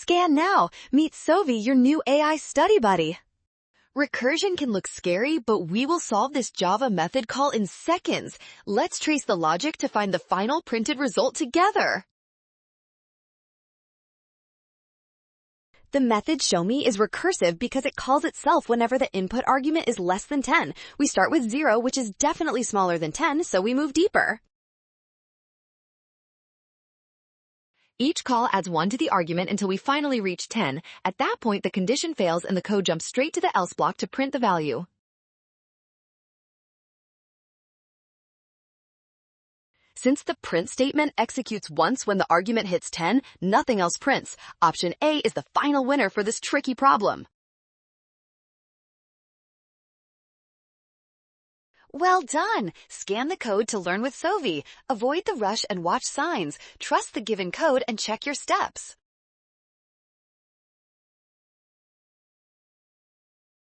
Scan now. Meet Sovi, your new AI study buddy. Recursion can look scary, but we will solve this Java method call in seconds. Let's trace the logic to find the final printed result together. The method showMe is recursive because it calls itself whenever the input argument is less than 10. We start with 0, which is definitely smaller than 10, so we move deeper. Each call adds 1 to the argument until we finally reach 10. At that point, the condition fails and the code jumps straight to the else block to print the value. Since the print statement executes once when the argument hits 10, nothing else prints. Option A is the final winner for this tricky problem. Well done! Scan the code to learn with Sovi. Avoid the rush and watch signs. Trust the given code and check your steps.